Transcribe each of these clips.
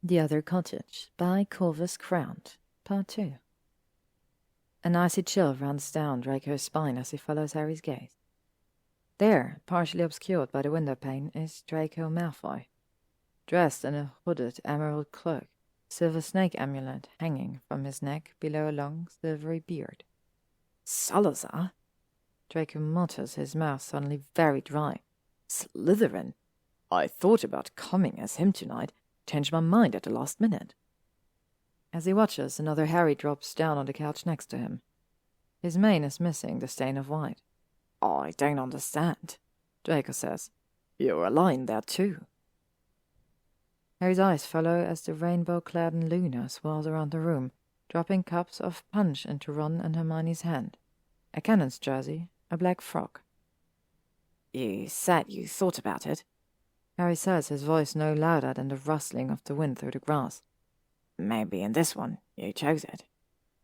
The Other Cottage by Corvuscrowned, Part 2. An icy chill runs down Draco's spine as he follows Harry's gaze. There, partially obscured by the window pane, is Draco Malfoy, dressed in a hooded emerald cloak, silver snake amulet hanging from his neck below a long, silvery beard. Salazar? Draco mutters, his mouth suddenly very dry. Slytherin? I thought about coming as him tonight, changed my mind at the last minute. As he watches, another Harry drops down on the couch next to him. His mane is missing the stain of white. I don't understand, Draco says. You're a lion there too. Harry's eyes follow as the rainbow-clad Luna swirls around the room, dropping cups of punch into Ron and Hermione's hand. A cannon's jersey, a black frock. You said you thought about it, Harry says, his voice no louder than the rustling of the wind through the grass. Maybe in this one you chose it.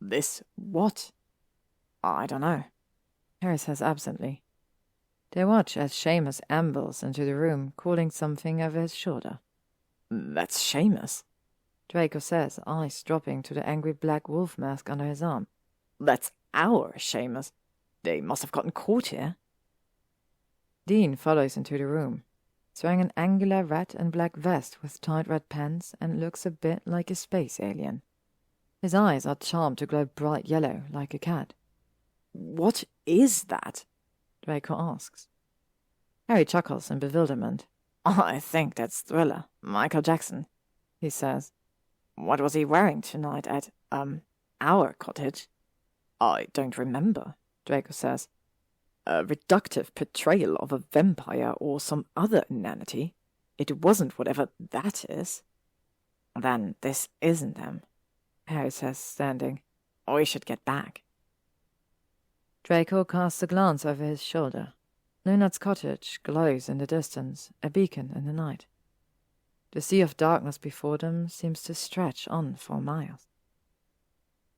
This what? I don't know, Harry says absently. They watch as Seamus ambles into the room, calling something over his shoulder. That's Seamus, Draco says, eyes dropping to the angry black wolf mask under his arm. That's our Seamus. They must have gotten caught here. Dean follows into the room, wearing an angular red and black vest with tight red pants, and looks a bit like a space alien. His eyes are charmed to glow bright yellow, like a cat. What is that? Draco asks. Harry chuckles in bewilderment. I think that's Thriller, Michael Jackson, he says. What was he wearing tonight at, our cottage? I don't remember, Draco says. A reductive portrayal of a vampire or some other inanity. It wasn't whatever that is. Then this isn't them, Harry says, standing. We should get back. Draco casts a glance over his shoulder. Lunard's cottage glows in the distance, a beacon in the night. The sea of darkness before them seems to stretch on for miles.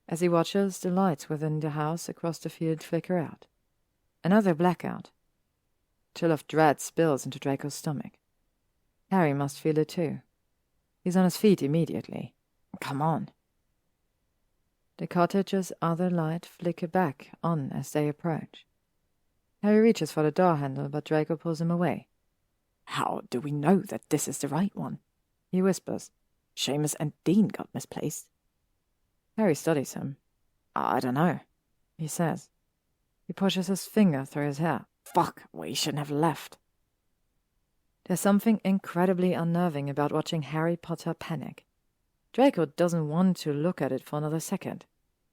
As he watches, the lights within the house across the field flicker out. Another blackout. Chill of dread spills into Draco's stomach. Harry must feel it too. He's on his feet immediately. Come on. The cottage's other light flicker back on as they approach. Harry reaches for the door handle, but Draco pulls him away. How do we know that this is the right one? He whispers. Seamus and Dean got misplaced. Harry studies him. I don't know, he says. He pushes his finger through his hair. Fuck, we shouldn't have left. There's something incredibly unnerving about watching Harry Potter panic. Draco doesn't want to look at it for another second.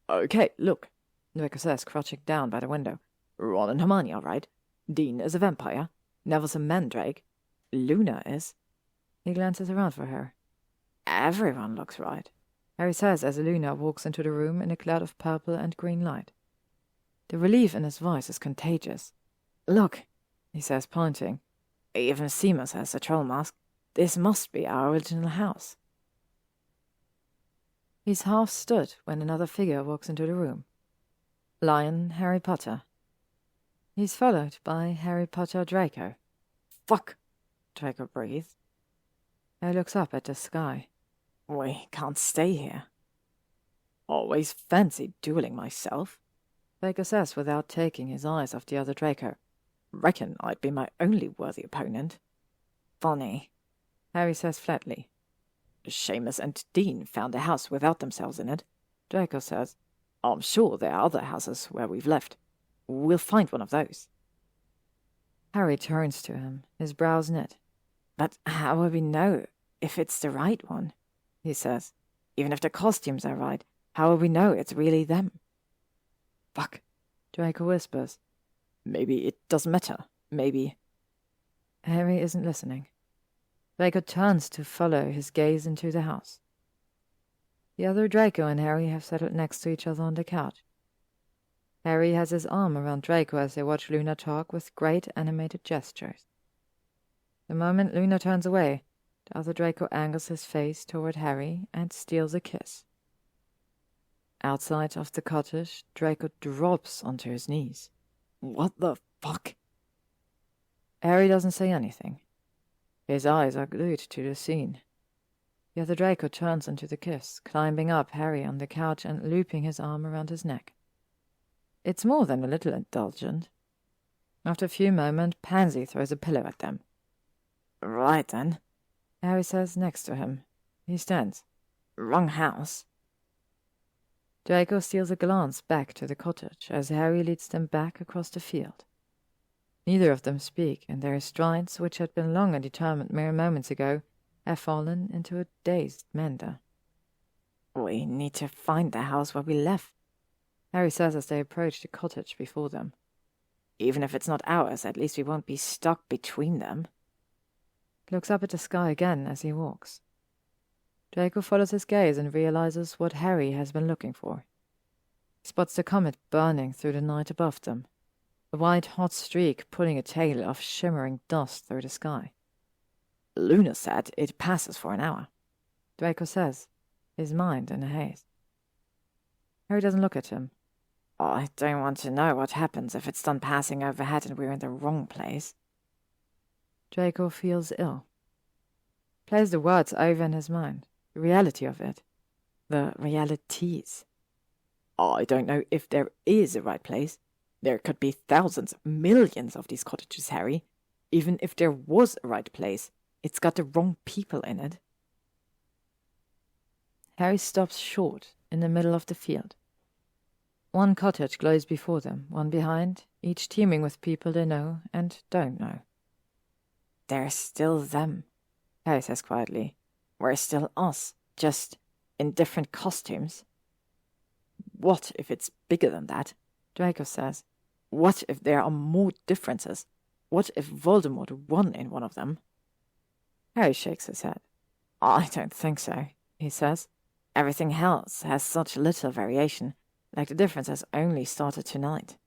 Okay, look, Draco says, crouching down by the window. Ron and Hermione are right. Dean is a vampire. Neville's a mandrake. Luna is. He glances around for her. Everyone looks right, Harry says as Luna walks into the room in a cloud of purple and green light. The relief in his voice is contagious. Look, he says, pointing. Even Seamus has a troll mask. This must be our original house. He's half stood when another figure walks into the room. Lion Harry Potter. He's followed by Harry Potter Draco. Fuck, Draco breathes. He looks up at the sky. We can't stay here. Always fancied dueling myself, Draco says without taking his eyes off the other Draco. Reckon I'd be my only worthy opponent. Funny, Harry says flatly. Seamus and Dean found a house without themselves in it, Draco says. I'm sure there are other houses where we've left. We'll find one of those. Harry turns to him, his brows knit. But how will we know if it's the right one? He says. Even if the costumes are right, how will we know it's really them? Fuck, Draco whispers. Maybe it doesn't matter. Maybe. Harry isn't listening. Draco turns to follow his gaze into the house. The other Draco and Harry have settled next to each other on the couch. Harry has his arm around Draco as they watch Luna talk with great animated gestures. The moment Luna turns away, the other Draco angles his face toward Harry and steals a kiss. Outside of the cottage, Draco drops onto his knees. What the fuck? Harry doesn't say anything. His eyes are glued to the scene. The other Draco turns into the kiss, climbing up Harry on the couch and looping his arm around his neck. It's more than a little indulgent. After a few moments, Pansy throws a pillow at them. Right then, Harry says next to him. He stands. Wrong house. Draco steals a glance back to the cottage as Harry leads them back across the field. Neither of them speak, and their strides, which had been long and determined mere moments ago, have fallen into a dazed meander. We need to find the house where we left, Harry says as they approach the cottage before them. Even if it's not ours, at least we won't be stuck between them. Looks up at the sky again as he walks. Draco follows his gaze and realizes what Harry has been looking for. He spots the comet burning through the night above them, a white hot streak pulling a tail of shimmering dust through the sky. Luna said it passes for an hour, Draco says, his mind in a haze. Harry doesn't look at him. I don't want to know what happens if it's done passing overhead and we're in the wrong place. Draco feels ill. Plays the words over in his mind, the reality of it, the realities. I don't know if there is a right place. There could be thousands, millions of these cottages, Harry. Even if there was a right place, it's got the wrong people in it. Harry stops short in the middle of the field. One cottage glows before them, one behind, each teeming with people they know and don't know. They're still them, Harry says quietly. We're still us, just in different costumes. What if it's bigger than that? Draco says. What if there are more differences? What if Voldemort won in one of them? Harry shakes his head. I don't think so, he says. Everything else has such little variation, like the difference has only started tonight.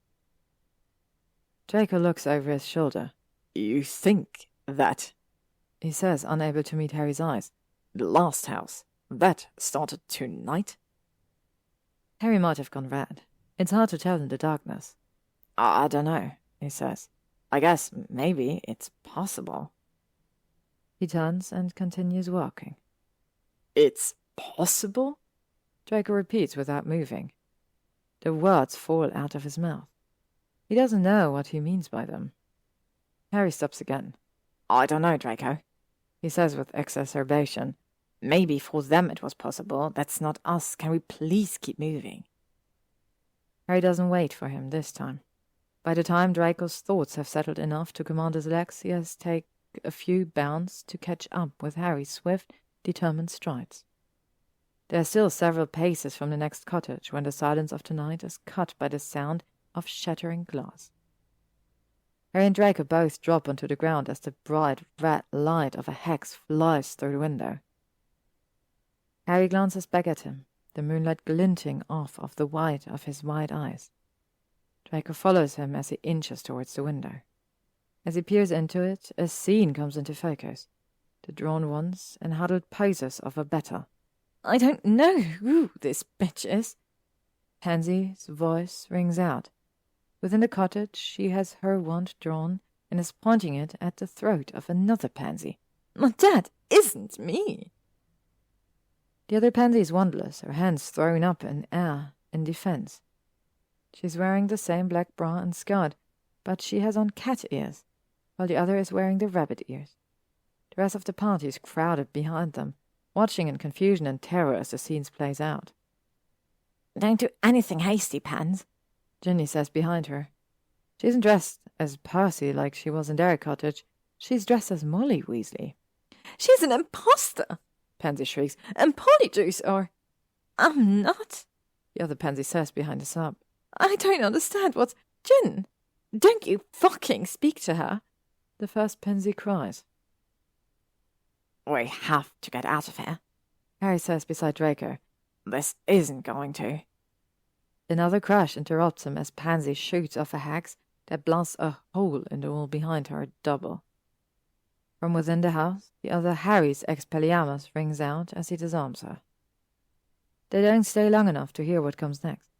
Draco looks over his shoulder. You think that, he says, unable to meet Harry's eyes. The last house, that started tonight? Harry might have gone red. It's hard to tell in the darkness. I don't know, he says. I guess maybe it's possible. He turns and continues walking. It's possible? Draco repeats without moving. The words fall out of his mouth. He doesn't know what he means by them. Harry stops again. I don't know, Draco, he says with exacerbation. Maybe for them it was possible. That's not us. Can we please keep moving? Harry doesn't wait for him this time. By the time Draco's thoughts have settled enough to command his legs, he has taken a few bounds to catch up with Harry's swift, determined strides. They are still several paces from the next cottage when the silence of the night is cut by the sound of shattering glass. Harry and Draco both drop onto the ground as the bright red light of a hex flies through the window. Harry glances back at him, the moonlight glinting off of the white of his wide eyes. Draco follows him as he inches towards the window. As he peers into it, a scene comes into focus. The drawn ones and huddled poses of a better. I don't know who this bitch is. Pansy's voice rings out. Within the cottage, she has her wand drawn and is pointing it at the throat of another pansy. My dad isn't me. The other pansy is wandless, her hands thrown up in air in defense. She's wearing the same black bra and skirt, but she has on cat ears, while the other is wearing the rabbit ears. The rest of the party is crowded behind them, watching in confusion and terror as the scene plays out. Don't do anything hasty, Pans, Ginny says behind her. She isn't dressed as Percy like she was in their cottage. She's dressed as Molly Weasley. She's an imposter, Pansy shrieks. And Polyjuice are... I'm not, the other pansy says behind a sob. I don't understand what's... Gin, don't you fucking speak to her, the first pansy cries. We have to get out of here, Harry says beside Draco. This isn't going to. Another crash interrupts him as Pansy shoots off a hex that blasts a hole in the wall behind her double. From within the house, the other Harry's Expelliarmus rings out as he disarms her. They don't stay long enough to hear what comes next.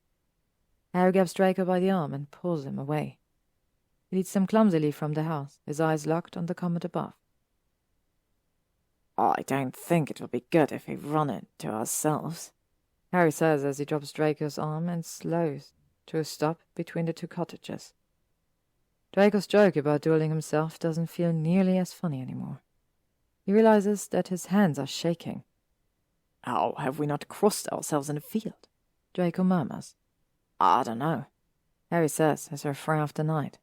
Harry grabs Draco by the arm and pulls him away. He leads them clumsily from the house, his eyes locked on the comet above. I don't think it would be good if we run it to ourselves, Harry says as he drops Draco's arm and slows to a stop between the two cottages. Draco's joke about dueling himself doesn't feel nearly as funny anymore. He realizes that his hands are shaking. How have we not crossed ourselves in the field? Draco murmurs. I don't know, Harry says as they fray off the night.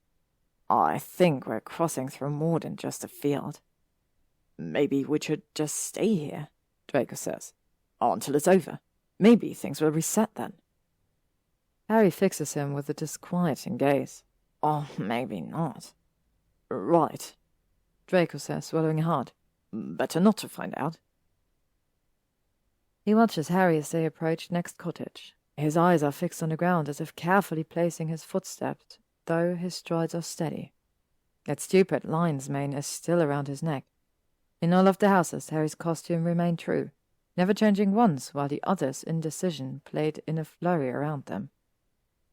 I think we're crossing through more than just a field. Maybe we should just stay here, Draco says, until it's over. Maybe things will reset then. Harry fixes him with a disquieting gaze. Or maybe not. Right, Draco says, swallowing hard. Better not to find out. He watches Harry as they approach next cottage. His eyes are fixed on the ground as if carefully placing his footsteps, though his strides are steady. That stupid lion's mane is still around his neck. In all of the houses, Harry's costume remained true, never changing once while the others' indecision played in a flurry around them.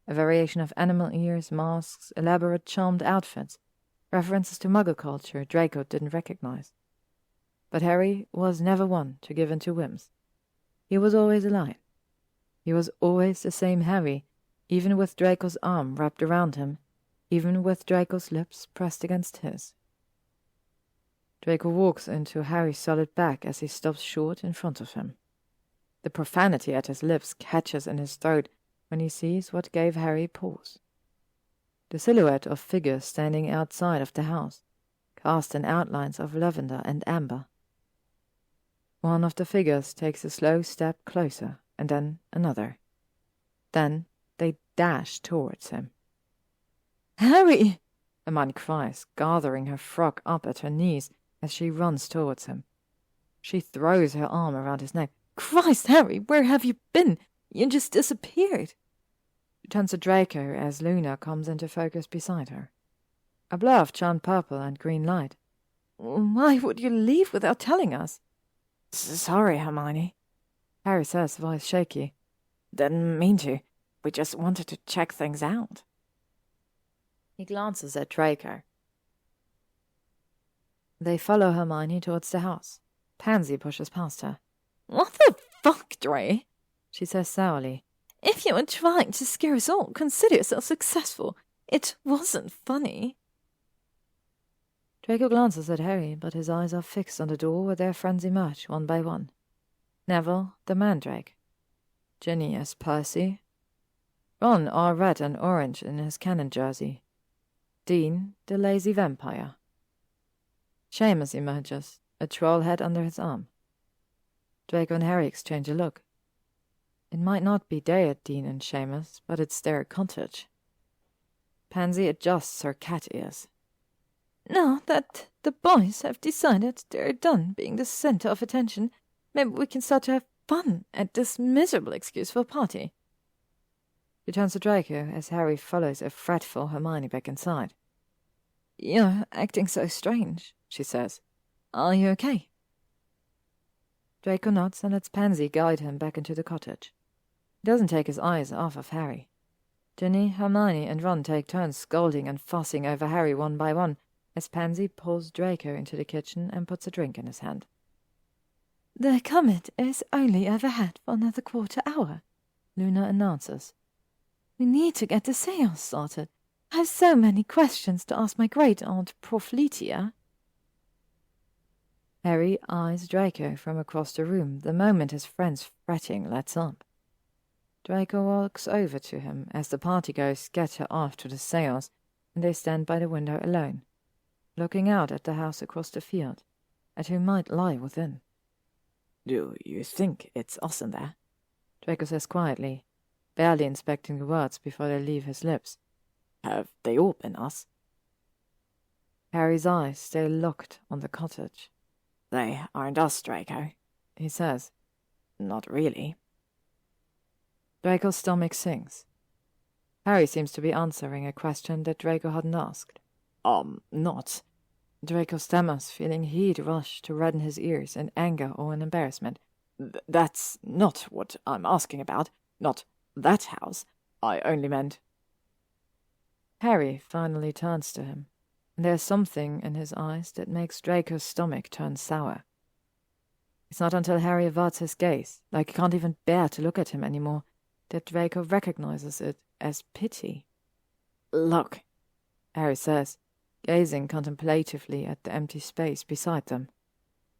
A variation of animal ears, masks, elaborate charmed outfits, references to Muggle culture Draco didn't recognize. But Harry was never one to give in to whims. He was always a lion. He was always the same Harry, even with Draco's arm wrapped around him, even with Draco's lips pressed against his. Draco walks into Harry's solid back as he stops short in front of him. The profanity at his lips catches in his throat when he sees what gave Harry pause. The silhouette of figures standing outside of the house, cast in outlines of lavender and amber. One of the figures takes a slow step closer, and then another. Then they dash towards him. "Harry!" Hermione cries, gathering her frock up at her knees as she runs towards him. She throws her arm around his neck. "Christ, Harry, where have you been? You just disappeared." She turns to Draco as Luna comes into focus beside her. A blur of charmed purple and green light. "Why would you leave without telling us?" "Sorry, Hermione," Harry says, voice shaky. "Didn't mean to. We just wanted to check things out." He glances at Draco. They follow Hermione towards the house. Pansy pushes past her. "What the fuck, Dre?" she says sourly. "If you were trying to scare us all, consider yourself successful. It wasn't funny." Draco glances at Harry, but his eyes are fixed on the door where their friends emerge one by one. Neville, the mandrake. Ginny as Percy. Ron, all red and orange in his cannon jersey. Dean, the lazy vampire. Seamus emerges, a troll head under his arm. Draco and Harry exchange a look. It might not be day at Dean and Seamus, but it's their cottage. Pansy adjusts her cat ears. "Now that the boys have decided they're done being the center of attention, maybe we can start to have fun at this miserable excuse for a party." She turns to Draco as Harry follows a fretful Hermione back inside. "You're acting so strange," she says. "Are you okay?" Draco nods and lets Pansy guide him back into the cottage. He doesn't take his eyes off of Harry. Ginny, Hermione, and Ron take turns scolding and fussing over Harry one by one as Pansy pulls Draco into the kitchen and puts a drink in his hand. "The comet is only overhead for another quarter hour," Luna announces. "We need to get the seance started. I have so many questions to ask my great-aunt Profletia." Harry eyes Draco from across the room the moment his friend's fretting lets up. Draco walks over to him as the partygoers scatter off to the seance, and they stand by the window alone, looking out at the house across the field, at who might lie within. "Do you think it's us in there?" Draco says quietly, barely inspecting the words before they leave his lips. "Have they all been us?" Harry's eyes stay locked on the cottage. "They aren't us, Draco," he says. "Not really." Draco's stomach sinks. Harry seems to be answering a question that Draco hadn't asked. Not. Draco stammers, feeling heat rush to redden his ears in anger or in embarrassment. That's not what I'm asking about. Not that house. I only meant... Harry finally turns to him, and there's something in his eyes that makes Draco's stomach turn sour. It's not until Harry averts his gaze, like he can't even bear to look at him anymore, that Draco recognizes it as pity. "Look," Harry says, gazing contemplatively at the empty space beside them.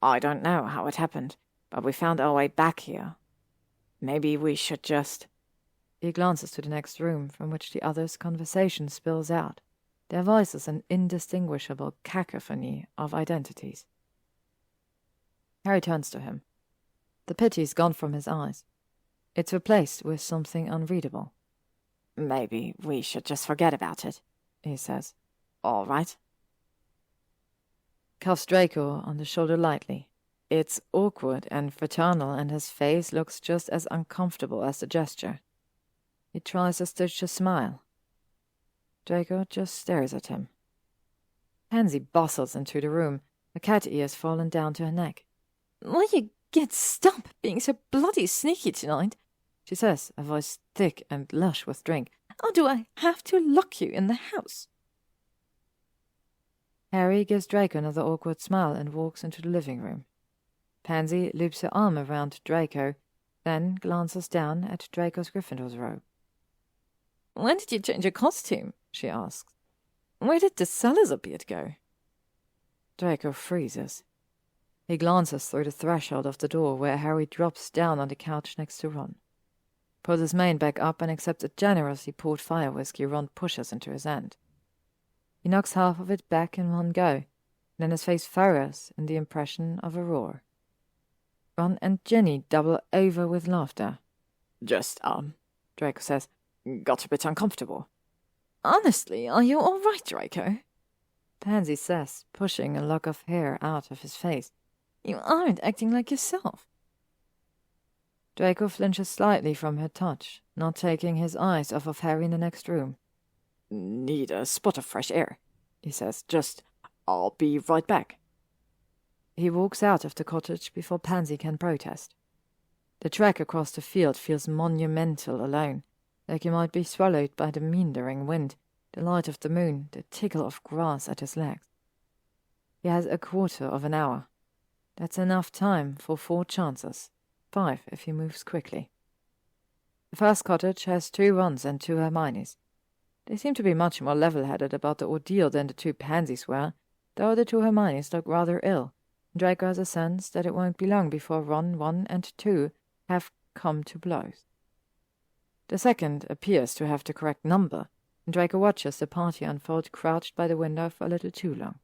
"I don't know how it happened, but we found our way back here. Maybe we should just—" He glances to the next room, from which the others' conversation spills out, their voices an indistinguishable cacophony of identities. Harry turns to him. The pity's gone from his eyes. It's replaced with something unreadable. "Maybe we should just forget about it," he says. "All right?" Cuffs Draco on the shoulder lightly. It's awkward and fraternal, and his face looks just as uncomfortable as the gesture. He tries to stitch a smile. Draco just stares at him. Pansy bustles into the room, her cat ears fallen down to her neck. "Will you stop being so bloody sneaky tonight?" she says, her voice thick and lush with drink. "Or do I have to lock you in the house?" Harry gives Draco another awkward smile and walks into the living room. Pansy loops her arm around Draco, then glances down at Draco's Gryffindor's robe. "When did you change your costume?" she asks. "Where did the Salazar beard go?" Draco freezes. He glances through the threshold of the door where Harry drops down on the couch next to Ron. Pulls his mane back up and accepts a generously poured fire whiskey Ron pushes into his hand. He knocks half of it back in one go, then his face furrows in the impression of a roar. Ron and Ginny double over with laughter. "Just, Draco says, got a bit uncomfortable." "Honestly, are you all right, Draco?" Pansy says, pushing a lock of hair out of his face. "You aren't acting like yourself." Draco flinches slightly from her touch, not taking his eyes off of Harry in the next room. "Need a spot of fresh air," he says. I'll be right back." He walks out of the cottage before Pansy can protest. The trek across the field feels monumental alone, like he might be swallowed by the meandering wind, the light of the moon, the tickle of grass at his legs. He has a quarter of an hour. That's enough time for 4 chances, 5 if he moves quickly. The first cottage has 2 Rons and 2 Hermiones. They seem to be much more level-headed about the ordeal than the 2 Pansies were, though the 2 Hermiones look rather ill. Draco has a sense that it won't be long before Ron 1 and 2 have come to blows. The second appears to have the correct number, and Draco watches the party unfold crouched by the window for a little too long.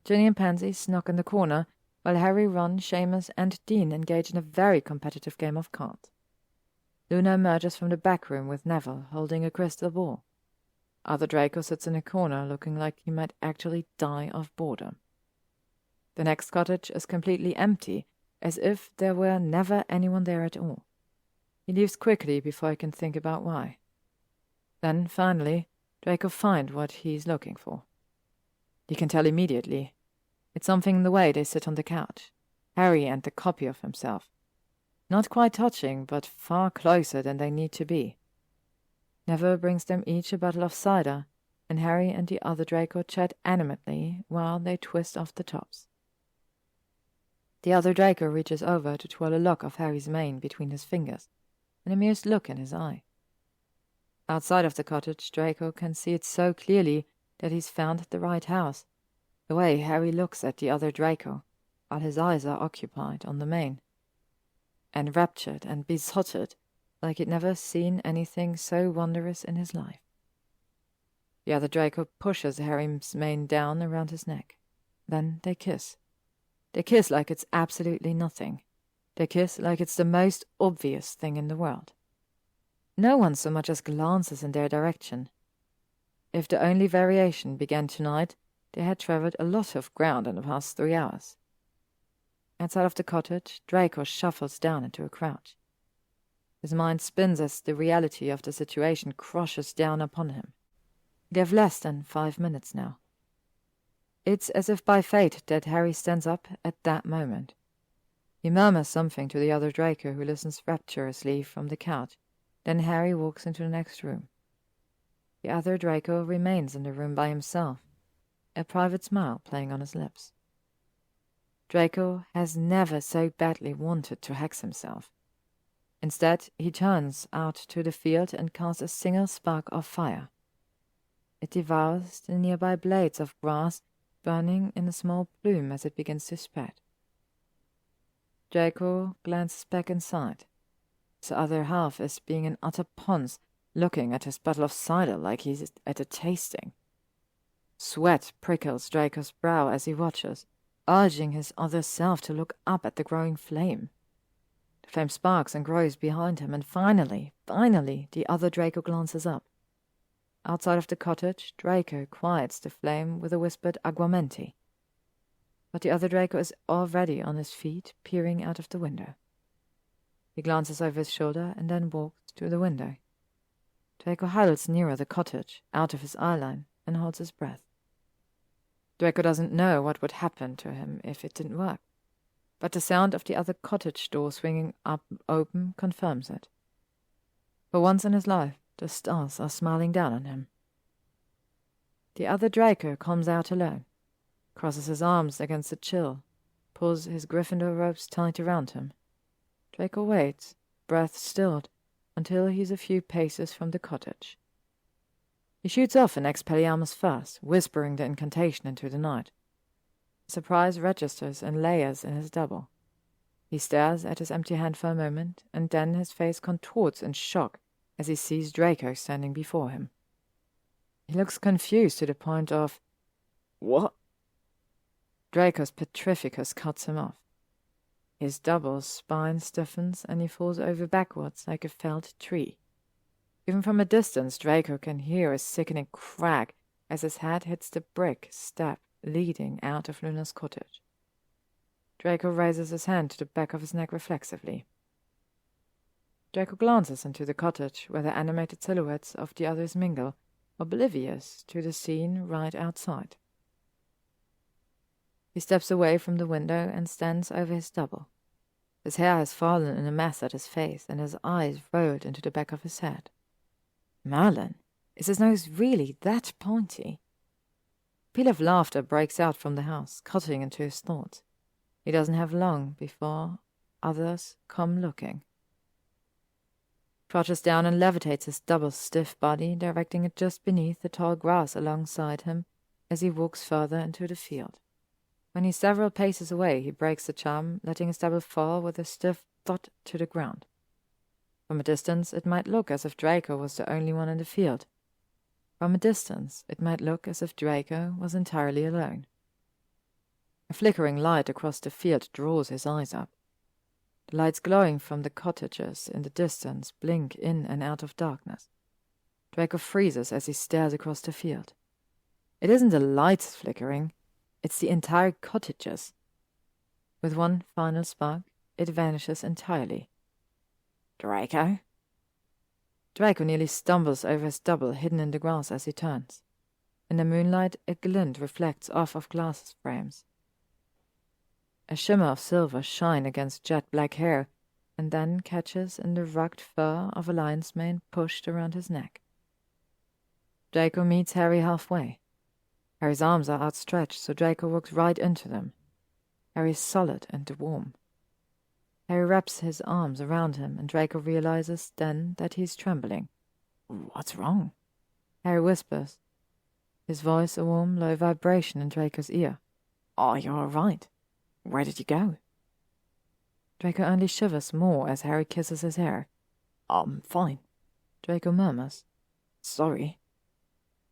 Ginny and Pansy snock in the corner, while Harry, Ron, Seamus, and Dean engage in a very competitive game of cards. Luna emerges from the back room with Neville holding a crystal ball. Other Draco sits in a corner looking like he might actually die of boredom. The next cottage is completely empty, as if there were never anyone there at all. He leaves quickly before he can think about why. Then, finally, Draco finds what he's looking for. He can tell immediately. It's something in the way they sit on the couch, Harry and the copy of himself. Not quite touching, but far closer than they need to be. Neville brings them each a bottle of cider, and Harry and the other Draco chat animatedly while they twist off the tops. The other Draco reaches over to twirl a lock of Harry's mane between his fingers, an amused look in his eye. Outside of the cottage, Draco can see it so clearly that he's found the right house. The way Harry looks at the other Draco, while his eyes are occupied on the mane. Enraptured and besotted, like he'd never seen anything so wondrous in his life. The other Draco pushes Harry's mane down around his neck. Then they kiss. They kiss like it's absolutely nothing. They kiss like it's the most obvious thing in the world. No one so much as glances in their direction. If the only variation began tonight, they had travelled a lot of ground in the past 3 hours. Outside of the cottage, Draco shuffles down into a crouch. His mind spins as the reality of the situation crushes down upon him. They have less than 5 minutes now. It's as if by fate that Harry stands up at that moment. He murmurs something to the other Draco, who listens rapturously from the couch. Then Harry walks into the next room. The other Draco remains in the room by himself, a private smile playing on his lips. Draco has never so badly wanted to hex himself. Instead, he turns out to the field and casts a single spark of fire. It devours the nearby blades of grass, burning in a small plume as it begins to spread. Draco glances back inside. His other half is being an utter ponce, looking at his bottle of cider like he's at a tasting. Sweat prickles Draco's brow as he watches, urging his other self to look up at the growing flame. The flame sparks and grows behind him, and finally, the other Draco glances up. Outside of the cottage, Draco quiets the flame with a whispered aguamenti. But the other Draco is already on his feet, peering out of the window. He glances over his shoulder and then walks to the window. Draco huddles nearer the cottage, out of his eyeline, and holds his breath. Draco doesn't know what would happen to him if it didn't work, but the sound of the other cottage door swinging up open confirms it. For once in his life, the stars are smiling down on him. The other Draco comes out alone, crosses his arms against the chill, pulls his Gryffindor robes tight around him. Draco waits, breath stilled, until he's a few paces from the cottage. He shoots off an Expelliarmus first, whispering the incantation into the night. Surprise registers and layers in his double. He stares at his empty hand for a moment, and then his face contorts in shock as he sees Draco standing before him. He looks confused to the point of, "What?" Draco's Petrificus cuts him off. His double's spine stiffens and he falls over backwards like a felled tree. Even from a distance, Draco can hear a sickening crack as his head hits the brick step leading out of Luna's cottage. Draco raises his hand to the back of his neck reflexively. Draco glances into the cottage where the animated silhouettes of the others mingle, oblivious to the scene right outside. He steps away from the window and stands over his double. His hair has fallen in a mess at his face, and his eyes rolled into the back of his head. Merlin, is his nose really that pointy? A peal of laughter breaks out from the house, cutting into his thoughts. He doesn't have long before others come looking. Crouches down and levitates his double stiff body, directing it just beneath the tall grass alongside him as he walks further into the field. When he's several paces away, he breaks the charm, letting his double fall with a stiff thud to the ground. From a distance, it might look as if Draco was the only one in the field. From a distance, it might look as if Draco was entirely alone. A flickering light across the field draws his eyes up. The lights glowing from the cottages in the distance blink in and out of darkness. Draco freezes as he stares across the field. It isn't the lights flickering, it's the entire cottages. With one final spark, it vanishes entirely. Draco? Draco nearly stumbles over his double hidden in the grass as he turns. In the moonlight, a glint reflects off of glass frames. A shimmer of silver shine against jet-black hair, and then catches in the rugged fur of a lion's mane pushed around his neck. Draco meets Harry halfway. Harry's arms are outstretched, so Draco walks right into them. Harry is solid and warm. Harry wraps his arms around him, and Draco realizes then that he's trembling. "What's wrong?" Harry whispers, his voice a warm, low vibration in Draco's ear. "Are you all right? Where did you go?" Draco only shivers more as Harry kisses his hair. "I'm fine," Draco murmurs. "Sorry."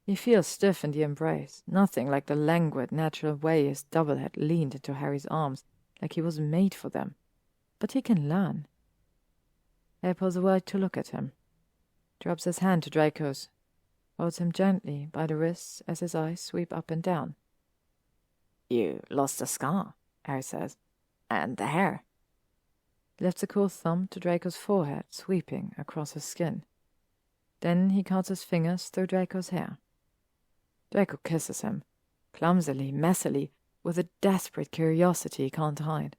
He feels stiff in the embrace, nothing like the languid, natural way his double had leaned into Harry's arms, like he was made for them. But he can learn. Harry pulls away to look at him, drops his hand to Draco's, holds him gently by the wrists as his eyes sweep up and down. "You lost the scar," Harry says, "and the hair." He lifts a cool thumb to Draco's forehead, sweeping across his skin. Then he cuts his fingers through Draco's hair. Draco kisses him, clumsily, messily, with a desperate curiosity he can't hide.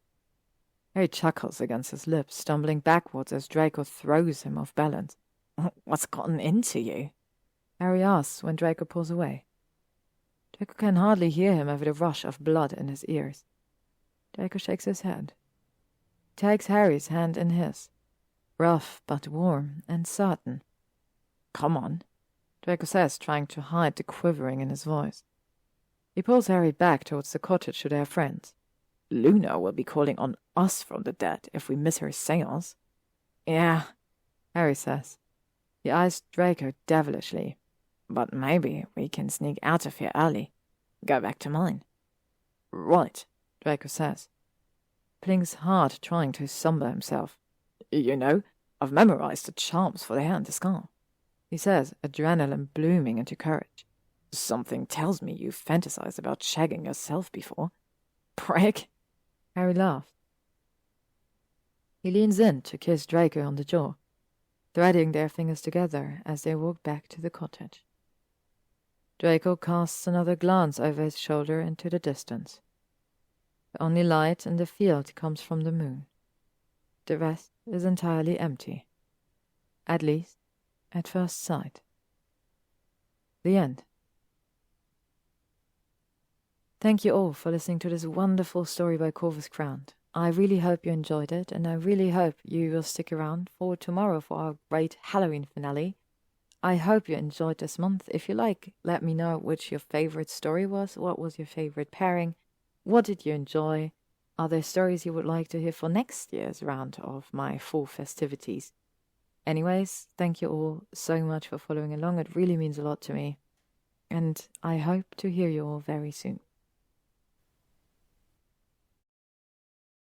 Harry chuckles against his lips, stumbling backwards as Draco throws him off balance. "What's gotten into you?" Harry asks when Draco pulls away. Draco can hardly hear him over the rush of blood in his ears. Draco shakes his head. He takes Harry's hand in his, rough but warm and certain. Come on, Draco says, trying to hide the quivering in his voice. He pulls Harry back towards the cottage to their friends. Luna will be calling on us from the dead if we miss her seance. Yeah, Harry says. He eyes Draco devilishly. But maybe we can sneak out of here early. Go back to mine. Right, Draco says. Blinks hard, trying to somber himself. You know, I've memorized the charms for the hair and the scar, he says, adrenaline blooming into courage. Something tells me you've fantasized about shagging yourself before. Prick. Harry laughs. He leans in to kiss Draco on the jaw, threading their fingers together as they walk back to the cottage. Draco casts another glance over his shoulder into the distance. The only light in the field comes from the moon. The rest is entirely empty. At least, at first sight. The end. Thank you all for listening to this wonderful story by corvuscrowned. I really hope you enjoyed it, and I really hope you will stick around for tomorrow for our great Halloween finale. I hope you enjoyed this month. If you like, let me know which your favorite story was. What was your favorite pairing? What did you enjoy? Are there stories you would like to hear for next year's round of my fall festivities? Anyways, thank you all so much for following along. It really means a lot to me. And I hope to hear you all very soon.